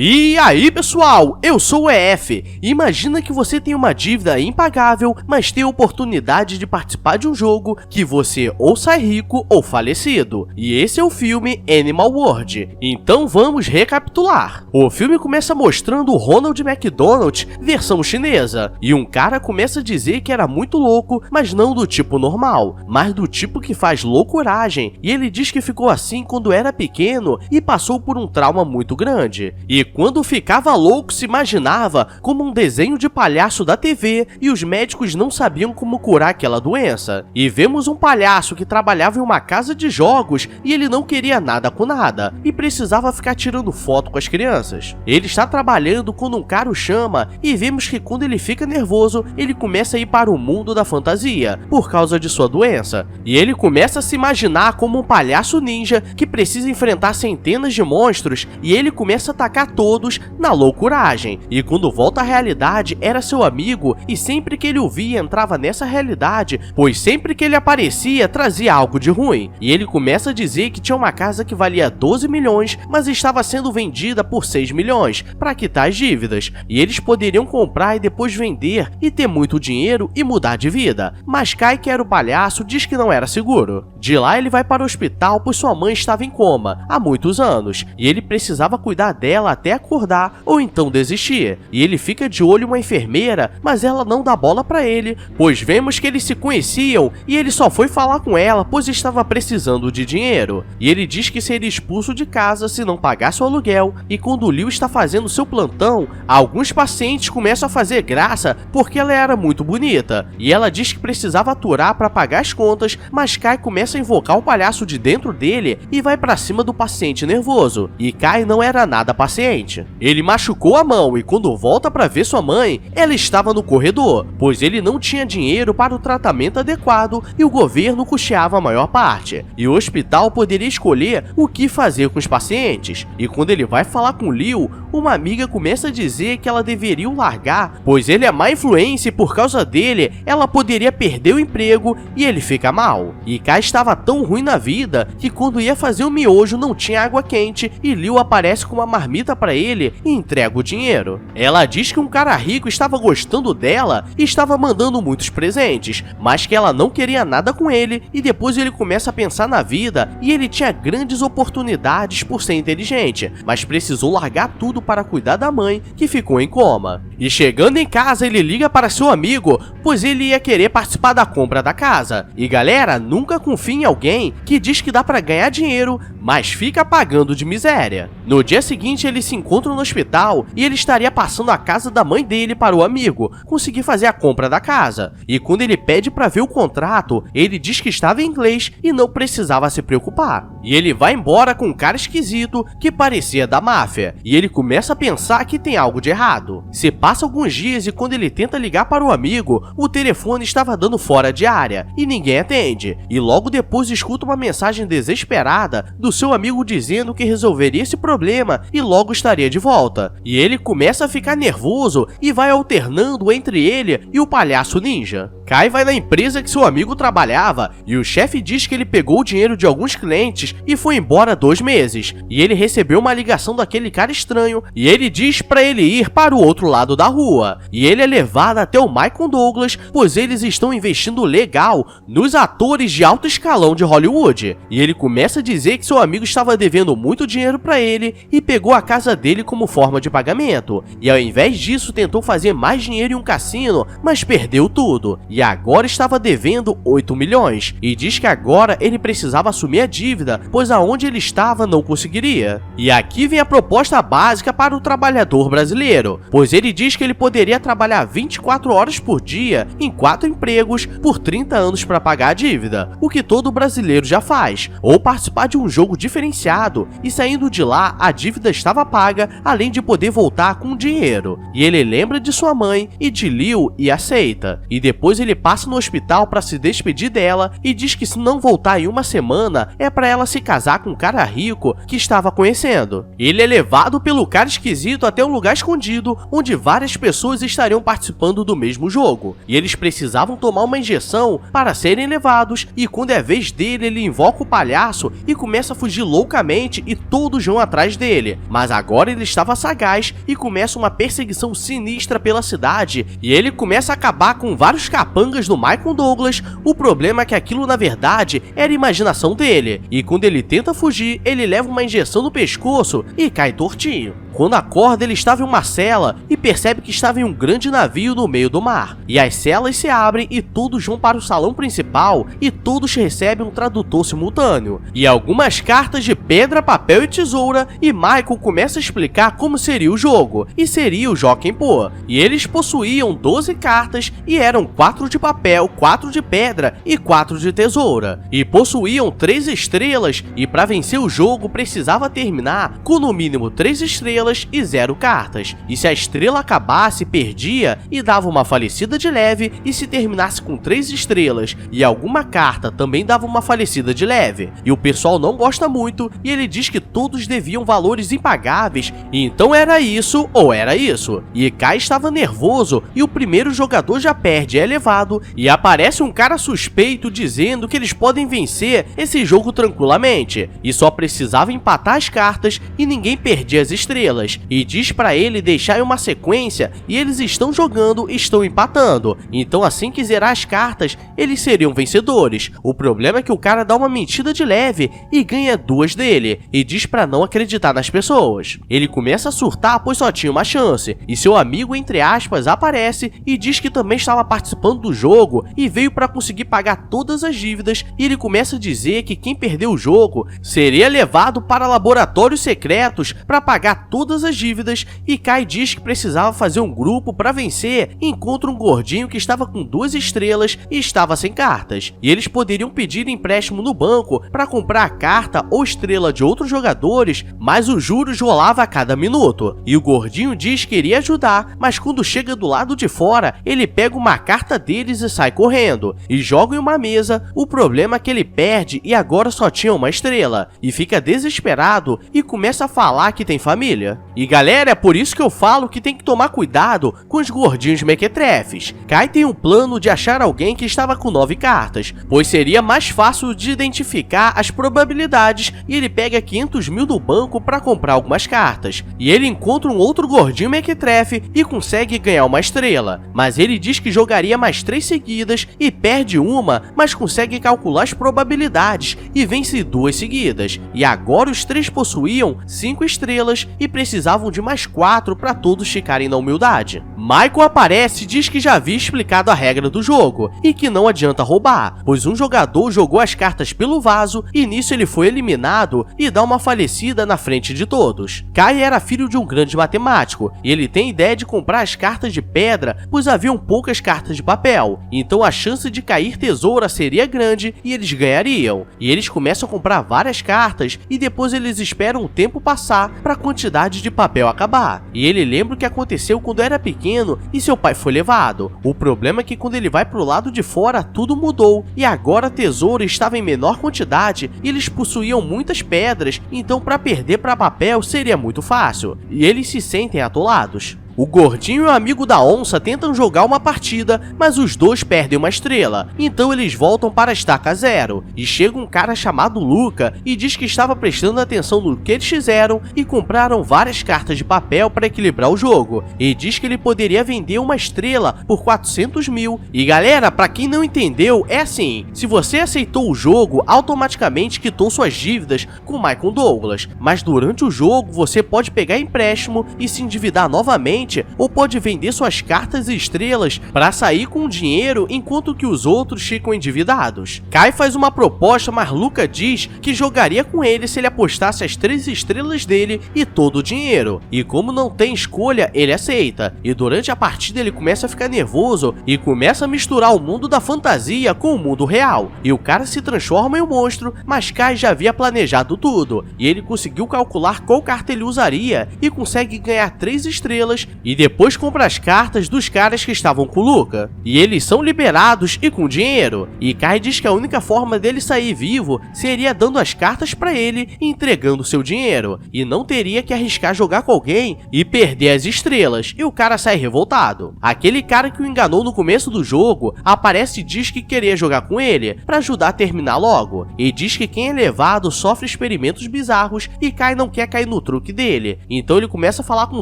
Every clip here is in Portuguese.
E aí pessoal, eu sou o EF. Imagina que você tem uma dívida impagável, mas tem a oportunidade de participar de um jogo que você ou sai rico ou falecido. E esse é o filme Animal World. Então vamos recapitular. O filme começa mostrando o Ronald McDonald versão chinesa. E um cara começa a dizer que era muito louco, mas não do tipo normal, mas do tipo que faz loucuragem. E ele diz que ficou assim quando era pequeno e passou por um trauma muito grande. E quando ficava louco se imaginava como um desenho de palhaço da TV e os médicos não sabiam como curar aquela doença. E vemos um palhaço que trabalhava em uma casa de jogos e ele não queria nada com nada e precisava ficar tirando foto com as crianças. Ele está trabalhando quando um cara o chama e vemos que quando ele fica nervoso ele começa a ir para o mundo da fantasia por causa de sua doença. E ele começa a se imaginar como um palhaço ninja que precisa enfrentar centenas de monstros e ele começa a atacar todos na loucuragem. E quando volta à realidade era seu amigo e sempre que ele o via entrava nessa realidade, pois sempre que ele aparecia trazia algo de ruim. E ele começa a dizer que tinha uma casa que valia 12 milhões, mas estava sendo vendida por 6 milhões para quitar as dívidas. E eles poderiam comprar e depois vender e ter muito dinheiro e mudar de vida. Mas Kai, que era o palhaço, diz que não era seguro. De lá ele vai para o hospital pois sua mãe estava em coma há muitos anos e ele precisava cuidar dela até acordar ou então desistir. E ele fica de olho em uma enfermeira, mas ela não dá bola pra ele, pois vemos que eles se conheciam e ele só foi falar com ela pois estava precisando de dinheiro. E ele diz que seria expulso de casa se não pagasse o aluguel. E quando o Liu está fazendo seu plantão, alguns pacientes começam a fazer graça porque ela era muito bonita. E ela diz que precisava aturar para pagar as contas, mas Kai começa a invocar o palhaço de dentro dele e vai pra cima do paciente nervoso. E Kai não era nada paciente. Ele machucou a mão e quando volta para ver sua mãe, ela estava no corredor, pois ele não tinha dinheiro para o tratamento adequado e o governo custeava a maior parte. E o hospital poderia escolher o que fazer com os pacientes. E quando ele vai falar com Liu, uma amiga começa a dizer que ela deveria o largar, pois ele é má influência e por causa dele, ela poderia perder o emprego e ele fica mal. E Kai estava tão ruim na vida que quando ia fazer um miojo não tinha água quente e Liu aparece com uma marmita para ele e entrega o dinheiro. Ela diz que um cara rico estava gostando dela e estava mandando muitos presentes, mas que ela não queria nada com ele e depois ele começa a pensar na vida e ele tinha grandes oportunidades por ser inteligente, mas precisou largar tudo para cuidar da mãe que ficou em coma. E chegando em casa ele liga para seu amigo, pois ele ia querer participar da compra da casa. E galera, nunca confie em alguém que diz que dá para ganhar dinheiro, mas fica pagando de miséria. No dia seguinte eles se encontram no hospital e ele estaria passando a casa da mãe dele para o amigo conseguir fazer a compra da casa. E quando ele pede para ver o contrato, ele diz que estava em inglês e não precisava se preocupar. E ele vai embora com um cara esquisito que parecia da máfia. E ele começa a pensar que tem algo de errado. Se passa alguns dias e quando ele tenta ligar para o amigo, o telefone estava dando fora de área e ninguém atende. E logo depois escuta uma mensagem desesperada do seu amigo dizendo que resolveria esse problema e logo estaria de volta. E ele começa a ficar nervoso e vai alternando entre ele e o palhaço ninja. Kai vai na empresa que seu amigo trabalhava e o chefe diz que ele pegou o dinheiro de alguns clientes e foi embora 2 meses. E ele recebeu uma ligação daquele cara estranho e ele diz para ele ir para o outro lado da rua. E ele é levado até o Michael Douglas, pois eles estão investindo legal nos atores de alto escalão de Hollywood. E ele começa a dizer que seu amigo estava devendo muito dinheiro para ele e pegou a casa dele como forma de pagamento. E ao invés disso tentou fazer mais dinheiro em um cassino, mas perdeu tudo. E agora estava devendo 8 milhões. E diz que agora ele precisava assumir a dívida, pois aonde ele estava não conseguiria. E aqui vem a proposta básica para o trabalhador brasileiro, pois ele diz que ele poderia trabalhar 24 horas por dia em 4 empregos por 30 anos para pagar a dívida, o que todo brasileiro já faz, ou participar de um jogo diferenciado e saindo de lá a dívida estava paga, além de poder voltar com dinheiro. E ele lembra de sua mãe e de Liu e aceita. E depois ele ele passa no hospital para se despedir dela e diz que se não voltar em uma semana é para ela se casar com um cara rico que estava conhecendo. Ele é levado pelo cara esquisito até um lugar escondido onde várias pessoas estariam participando do mesmo jogo, e eles precisavam tomar uma injeção para serem levados, e quando é a vez dele, ele invoca o palhaço e começa a fugir loucamente e todos vão atrás dele. Mas agora ele estava sagaz e começa uma perseguição sinistra pela cidade, e ele começa a acabar com vários capangas do Michael Douglas. O problema é que aquilo na verdade era imaginação dele, e quando ele tenta fugir, ele leva uma injeção no pescoço e cai tortinho. Quando acorda, ele estava em uma cela e percebe que estava em um grande navio no meio do mar. E as celas se abrem e todos vão para o salão principal e todos recebem um tradutor simultâneo e algumas cartas de pedra, papel e tesoura, e Michael começa a explicar como seria o jogo, e seria o Jockey Pô. E eles possuíam 12 cartas e eram 4 de papel, 4 de pedra e 4 de tesoura. E possuíam 3 estrelas, e para vencer o jogo precisava terminar com no mínimo 3 estrelas e 0 cartas. E se a estrela acabasse, perdia e dava uma falecida de leve, e se terminasse com 3 estrelas e alguma carta, também dava uma falecida de leve. E o pessoal não gosta muito, e ele diz que todos deviam valores impagáveis, e então era isso ou era isso. E Kai estava nervoso, e o primeiro jogador já perde, é levado, e aparece um cara suspeito dizendo que eles podem vencer esse jogo tranquilamente, e só precisava empatar as cartas e ninguém perdia as estrelas, e diz pra ele deixar em uma sequência, e eles estão jogando e estão empatando, então assim que zerar as cartas, eles seriam vencedores. O problema é que o cara dá uma mentira de leve e ganha 2 dele, e diz pra não acreditar nas pessoas. Ele começa a surtar pois só tinha uma chance, e seu amigo entre aspas aparece e diz que também estava participando do jogo e veio pra conseguir pagar todas as dívidas, e ele começa a dizer que quem perdeu o jogo seria levado para laboratórios secretos para pagar todas as dívidas, e Kai diz que precisava fazer um grupo para vencer, e encontra um gordinho que estava com 2 estrelas e estava sem cartas, e eles poderiam pedir empréstimo no banco para comprar a carta ou estrela de outros jogadores, mas os juros rolava a cada minuto, e o gordinho diz que iria ajudar, mas quando chega do lado de fora, ele pega uma carta deles e sai correndo, e joga em uma mesa. O problema é que ele perde e agora só tinha uma estrela, e fica desesperado e começa a falar que tem família. E galera, é por isso que eu falo que tem que tomar cuidado com os gordinhos mequetrefes. Kai tem um plano de achar alguém que estava com 9 cartas, pois seria mais fácil de identificar as probabilidades, e ele pega 500 mil do banco para comprar algumas cartas, e ele encontra um outro gordinho mequetrefe e consegue ganhar uma estrela, mas ele diz que jogaria mais 3 seguidas e perde uma, mas consegue calcular as probabilidades e vence 2 seguidas, e agora os 3 possuíam 5 estrelas e precisavam de mais 4 para todos ficarem na humildade. Michael aparece e diz que já havia explicado a regra do jogo e que não adianta roubar, pois um jogador jogou as cartas pelo vaso e nisso ele foi eliminado e dá uma falecida na frente de todos. Kai era filho de um grande matemático e ele tem ideia de comprar as cartas de pedra, pois haviam poucas cartas de papel, então a chance de cair tesoura seria grande e eles ganhariam. E eles começam a comprar várias cartas e depois eles esperam o tempo passar para a quantidade de papel acabar. E ele lembra o que aconteceu quando era pequeno e seu pai foi levado. O problema é que quando ele vai pro lado de fora tudo mudou e agora a tesoura estava em menor quantidade e eles possuíam muitas pedras, então para perder para papel seria muito fácil. E eles se sentem atolados. O gordinho e o amigo da onça tentam jogar uma partida, mas os dois perdem uma estrela, então eles voltam para a estaca 0, e chega um cara chamado Luca e diz que estava prestando atenção no que eles fizeram e compraram várias cartas de papel para equilibrar o jogo, e diz que ele poderia vender uma estrela por 400 mil. E galera, para quem não entendeu, é assim, se você aceitou o jogo, automaticamente quitou suas dívidas com Michael Douglas, mas durante o jogo você pode pegar empréstimo e se endividar novamente, ou pode vender suas cartas e estrelas para sair com o dinheiro enquanto que os outros ficam endividados. Kai faz uma proposta, mas Luca diz que jogaria com ele se ele apostasse as 3 estrelas dele e todo o dinheiro, e como não tem escolha, ele aceita, e durante a partida ele começa a ficar nervoso e começa a misturar o mundo da fantasia com o mundo real, e o cara se transforma em um monstro, mas Kai já havia planejado tudo, e ele conseguiu calcular qual carta ele usaria e consegue ganhar 3 estrelas e depois compra as cartas dos caras que estavam com o Luca. E eles são liberados e com dinheiro. E Kai diz que a única forma dele sair vivo seria dando as cartas pra ele e entregando seu dinheiro. E não teria que arriscar jogar com alguém e perder as estrelas. E o cara sai revoltado. Aquele cara que o enganou no começo do jogo aparece e diz que queria jogar com ele pra ajudar a terminar logo. E diz que quem é levado sofre experimentos bizarros e Kai não quer cair no truque dele. Então ele começa a falar com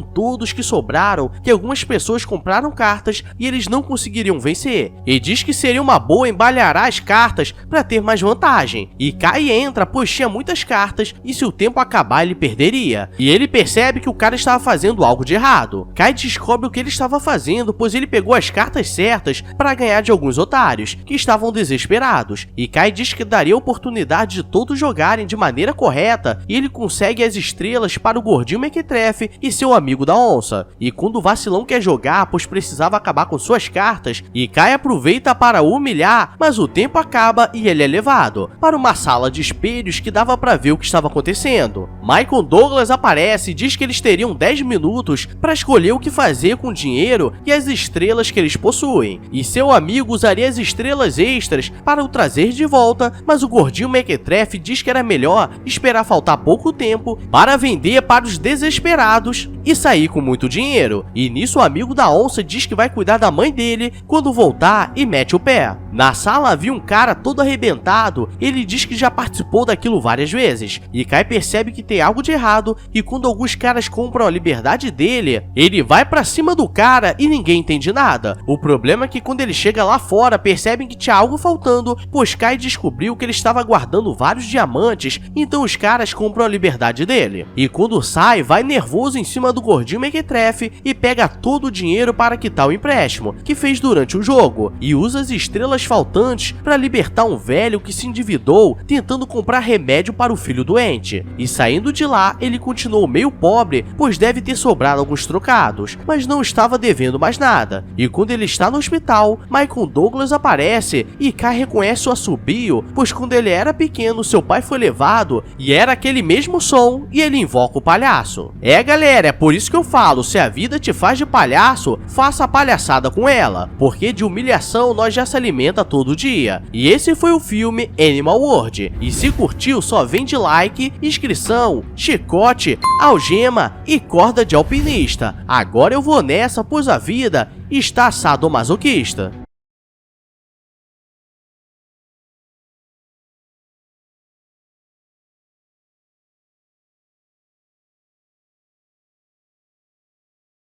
todos que sobraram que algumas pessoas compraram cartas e eles não conseguiriam vencer. E diz que seria uma boa embaralhar as cartas para ter mais vantagem. E Kai entra, pois tinha muitas cartas e se o tempo acabar ele perderia. E ele percebe que o cara estava fazendo algo de errado. Kai descobre o que ele estava fazendo, pois ele pegou as cartas certas para ganhar de alguns otários que estavam desesperados. E Kai diz que daria a oportunidade de todos jogarem de maneira correta e ele consegue as estrelas para o gordinho Mequetrefe e seu amigo da onça. E quando o vacilão quer jogar, pois precisava acabar com suas cartas, e Kai aproveita para o humilhar, mas o tempo acaba e ele é levado para uma sala de espelhos que dava para ver o que estava acontecendo. Michael Douglas aparece e diz que eles teriam 10 minutos para escolher o que fazer com o dinheiro e as estrelas que eles possuem, e seu amigo usaria as estrelas extras para o trazer de volta, mas o gordinho Mequetrefe diz que era melhor esperar faltar pouco tempo para vender para os desesperados e sair com muito dinheiro. E nisso o amigo da onça diz que vai cuidar da mãe dele quando voltar e mete o pé. Na sala havia um cara todo arrebentado, ele diz que já participou daquilo várias vezes, e Kai percebe que tem algo de errado, e quando alguns caras compram a liberdade dele, ele vai pra cima do cara e ninguém entende nada. O problema é que quando ele chega lá fora, percebem que tinha algo faltando, pois Kai descobriu que ele estava guardando vários diamantes, então os caras compram a liberdade dele. E quando sai, vai nervoso em cima do gordinho Mequetrefe e pega todo o dinheiro para quitar o empréstimo que fez durante o jogo, e usa as estrelas faltantes para libertar um velho que se endividou tentando comprar remédio para o filho doente. E saindo de lá, ele continuou meio pobre, pois deve ter sobrado alguns trocados, mas não estava devendo mais nada. E quando ele está no hospital, Michael Douglas aparece e Kai reconhece o assobio, pois quando ele era pequeno, seu pai foi levado e era aquele mesmo som, e ele invoca o palhaço. É, galera, é por isso que eu falo, se a vida te faz de palhaço, faça a palhaçada com ela, porque de humilhação nós já se alimenta todo dia. E esse foi o filme Animal World, e se curtiu só vem de like, inscrição, chicote, algema e corda de alpinista. Agora eu vou nessa, pois a vida está sadomasoquista.